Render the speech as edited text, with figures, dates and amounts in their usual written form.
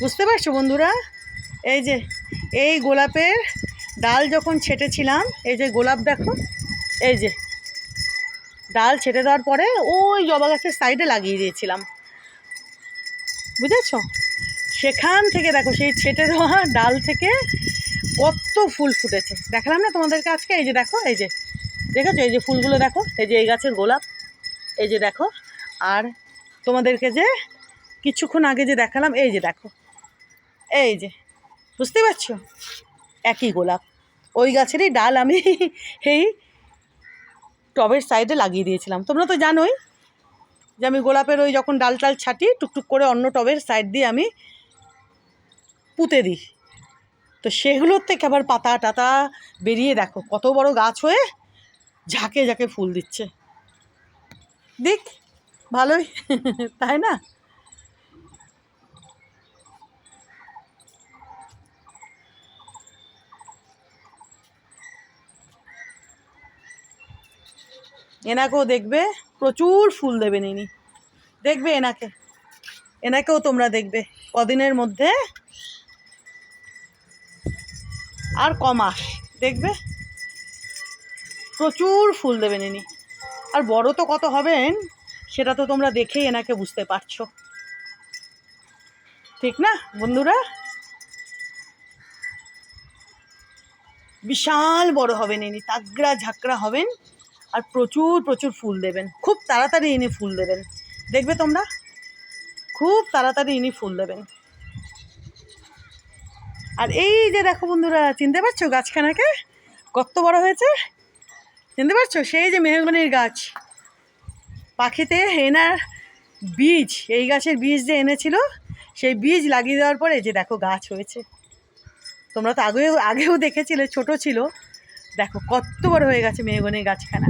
বুঝতে পারছো বন্ধুরা? এই যে এই গোলাপের ডাল যখন ছেটেছিলাম, এই যে গোলাপ দেখো, এই যে ডাল ছেটে দেওয়ার পরে ওই জবা গাছের সাইডে লাগিয়ে দিয়েছিলাম, বুঝেছ? সেখান থেকে দেখো সেই ছেটে দেওয়া ডাল থেকে কত ফুল ফুটেছে, দেখালাম না তোমাদেরকে আজকে? এই যে দেখো, এই যে দেখেছো, এই যে ফুলগুলো দেখো, এই যে এই গাছের গোলাপ, এই যে দেখো। আর তোমাদেরকে যে কিছুক্ষণ আগে যে দেখালাম, এই যে দেখো, এই যে, বুঝতে পারছো? একই গোলাপ, ওই গাছেরই ডাল আমি এই টবের সাইডে লাগিয়ে দিয়েছিলাম। তোমরা তো জানোই যে আমি গোলাপের ওই যখন ডাল টাল ছাটি, টুকটুক করে অন্য টবের সাইড দিয়ে আমি পুঁতে দিই। তো সেগুলোর থেকে আবার পাতা টাতা বেরিয়ে দেখো কত বড় গাছ হয়ে ঝাঁকে ঝাঁকে ফুল দিচ্ছে। দিক, ভালোই তাই না? এনাকেও দেখবে প্রচুর ফুল দেবেন ইনি, দেখবে এনাকেও তোমরা দেখবে কদিনের মধ্যে, আর কমাস দেখবে প্রচুর ফুল দেবেন ইনি। আর বড় তো কত হবেন সেটা তো তোমরা দেখেই এনাকে বুঝতে পারছো, ঠিক না বন্ধুরা? বিশাল বড় হবেন ইনি, তাগড়া ঝাঁকড়া হবেন, আর প্রচুর প্রচুর ফুল দেবেন। খুব তাড়াতাড়ি ইনি ফুল দেবেন, দেখবে তোমরা, খুব তাড়াতাড়ি ইনি ফুল দেবেন। আর এই যে দেখো বন্ধুরা, চিনতে পারছো গাছখানাকে কত বড় হয়েছে? চিনতে পারছো? সেই যে মেহগনির গাছ, পাখিতে এনার বীজ, এই গাছের বীজ যে এনেছিল, সেই বীজ লাগিয়ে দেওয়ার পরে যে দেখো গাছ হয়েছে। তোমরা তো আগেও দেখেছিলে, ছোট ছিল, দেখো কত বড় হয়ে গেছে মেহগনির গাছখানা।